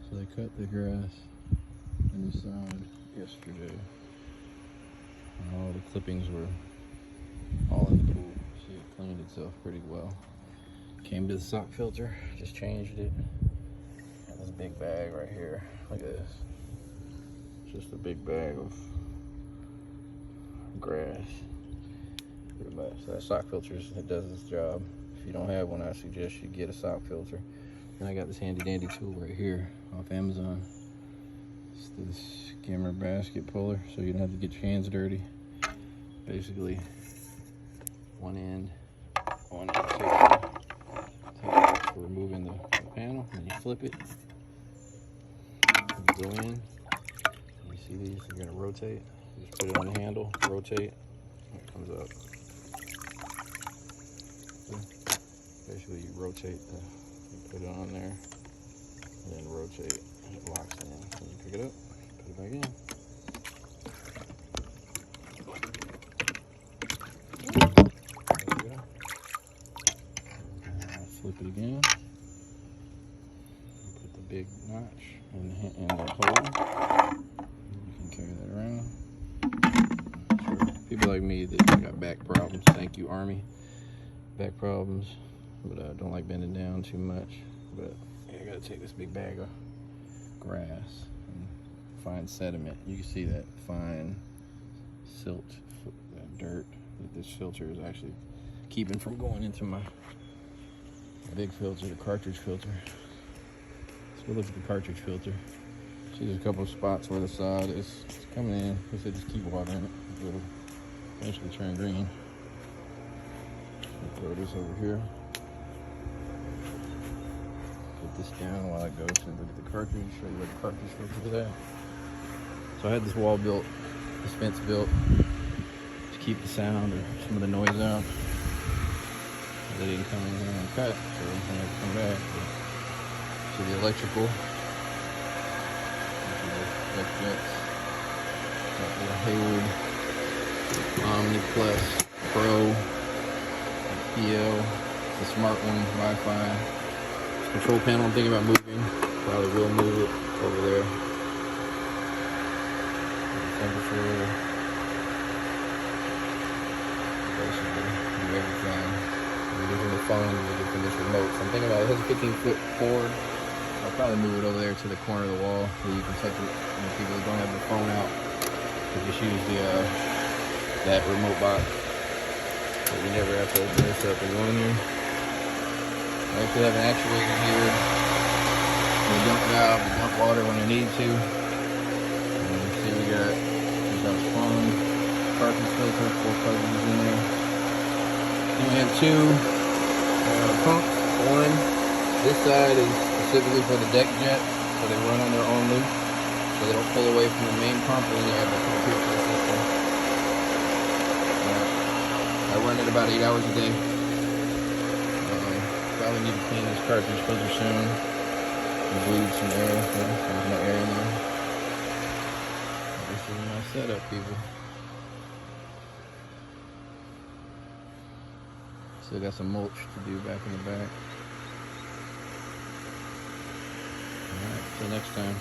So they cut the grass in the side yesterday. And all the clippings were all in the pool. See, it cleaned itself pretty well. Came to the sock filter, just changed it. Got this big bag right here. Look at this. It's just a big bag of grass. Pretty much. So that sock filter, it does its job. If you don't have one, I suggest you get a sock filter. And I got this handy dandy tool right here off Amazon. It's the Skimmer basket puller, so you don't have to get your hands dirty. Basically, one end takes for removing the panel, and you flip it. You go in. You see these? You're gonna rotate. You just put it on the handle, rotate, and it comes up. Basically, you rotate you put it on there, and then rotate, and it locks in. Then you pick it up, put it back in. There you go. Flip it again. Put the big notch in the hole. You can carry that around. Sure. People like me that got back problems, thank you, Army. Back problems. But I don't like bending down too much. But yeah, I gotta take this big bag of grass and fine sediment. You can see that fine silt, that dirt that this filter is actually keeping from going into my big filter, the cartridge filter. Let's go look at the cartridge filter. See, there's a couple of spots where the sod is coming in. I said just keep watering it. It'll eventually turn green. I'll throw this over here. Put this down while I go to look at the cartridge, show you where the cartridge filter is at. So I had this wall built, this fence built to keep the sound or some of the noise out. They didn't come in here and cut, so I'm gonna have to come back. So the electrical, the Hayward Omni PL, PL, the smart one, Wi-Fi. Control panel, I'm thinking about moving. Probably will move it over there. Temperature. Basically, do everything. I'm using the phone from this remote. So I'm thinking about it. It has a 15-foot cord. I'll probably move it over there to the corner of the wall where you can touch it. You know, people that don't have their phone out, they just use the that remote box. So you never have to open this up and go in there. I actually have an actuator here. We dump valve, we dump water when I need to. And you see we got phone, cartridge filter, 4 cartridges in there. Then we have 2 pumps. One, this side is specifically for the deck jet, so they run on their own loop, so they don't pull away from the main pump. And then you have the computer system. I run it about 8 hours a day. Probably need to clean this cartridge filter soon and bleed some air. So there's no air in there. This is my setup, people. Still got some mulch to do back in the back. Alright, till next time.